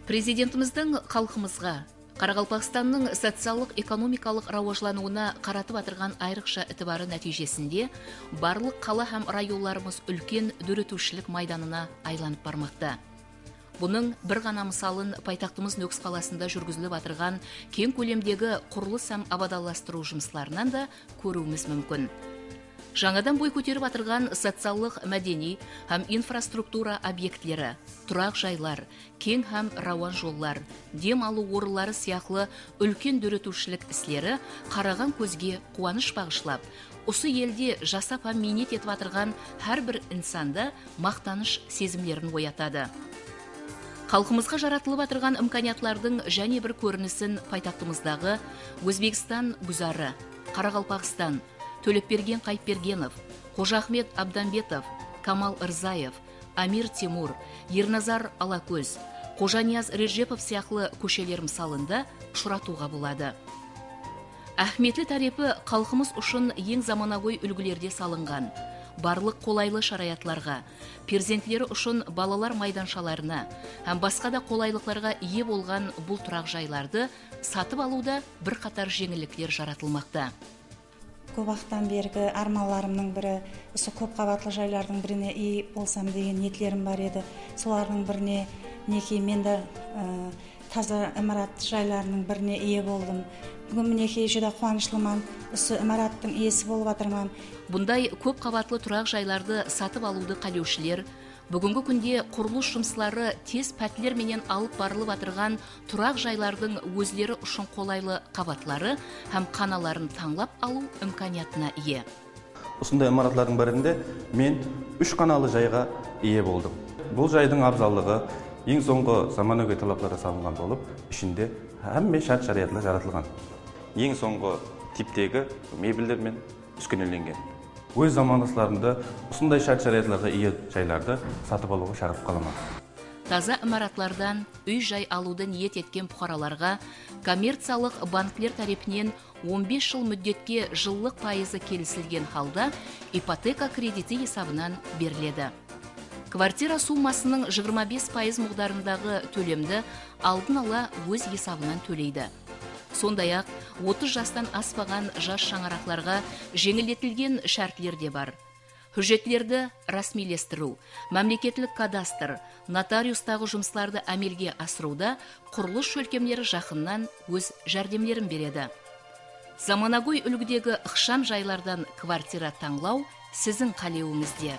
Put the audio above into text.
Президентіміздің халқымызға, Қарақалпақстанның социалдық-экономикалық рауажлануына қаратып атырған айрықша ітібары нәтижесінде барлық қала һәм районларымыз үлкен дөретушілік майданына айланып бармақта. Бұның бір ғана мысалын пайтақтымыз Нөкс қаласында жүргізіліп атырған кең көлемдегі құрылыс һәм абадаластыру жұмысларынан да көруіміз мүмкін. Жаңадан бой көтеріп атырған социалдық, мәдени һәм инфраструктура объектлері, тұрақ жайлар, кең һәм рауан жоллар, дем алу орынлары сияқлы үлкен дөретушілік іслері қараған көзге қуаныш бағышлап, осы елде жасап һәм минет етіп атырған әрбір инсанда мақтаныш сезімлерін оятады. Халқымызға жаратылып атырған имканиятлардың және бір көрінісін пайтақтымыздағы Өзбекстан гүзары, Қарақалпақстан, Төлепберген Қайыпбергенов, Қожахмет Абдамбетов, Камал Ырзаев, Амир Тимур, Ерназар Алакөз, Қожанияз Режепов сияқлы көшелер мысалында ұшыратуға болады. Әхметлі тарепі халқымыз үшін ең заманауи үлгілерде салынған, барлық қолайлы шараятларға, перзентлері үшін балалар майданшаларына һәм басқа да қолайлықларға ие болған бұл тұрақ жайларды сатып алуда бір қатар жеңілдіктер жаратылмақта. Көп уақыттан бергі арманларымның бірі осы көп қабатлы жайлардың біріне ие болсам деген ниетлерім бар еді. Солардың біріне мінекей мен де таза имарат жайларының біріне ие болдым. Бүгін мінекей жүдә қуанышлыман, осы имараттың иесі болып атырман. Бұндай көп қабатлы тұрақ жайларды сатып алуды қалеушілер бүгінгі күнде құрылыс жұмыслары тез пәтлер менен алып барылып атырған тұрақ жайлардың өзлері үшін қолайлы қабатлары һәм қаналарын таңлап алу имканиятына ие. Осындай имаратлардың бірінде мен 3 қаналы жайға ие болдым. Бұл жайдың абзаллығы ең соңғы заманауи талаптарға салынған болып, ішінде әмме шарт-шариятлар жаратылған. Ең соңғы типтегі мебельдер мен үскенеленген. Өз замандастарында осындай шарт-шариятларға ие жайларды сатып алуға шақырып қаламын. Таза имаратлардан үй жай алуды ниет еткен бұқараларға коммерциялық банклер тарапынан 15 жыл мүддетке жыллық пайызы келісілген халда ипотека кредиті есабынан беріледі. Квартира суммасының 25% мұғдарындағы төлемді алдын ала өз есабынан төлейді. Сондай-ақ 30 жастан аспаған жас шаңырақларға жеңілдетілген шартлер де бар. Хүжетлерді расмилестіру, мемлекеттік кадастр, нотариустағы жұмысларды әмелге асыруда құрылыс шөлкемлері жақыннан өз жәрдемлерін береді. Заманауи үлгідегі ықшам жайлардан квартира таңлау сіздің қалеуіңізде.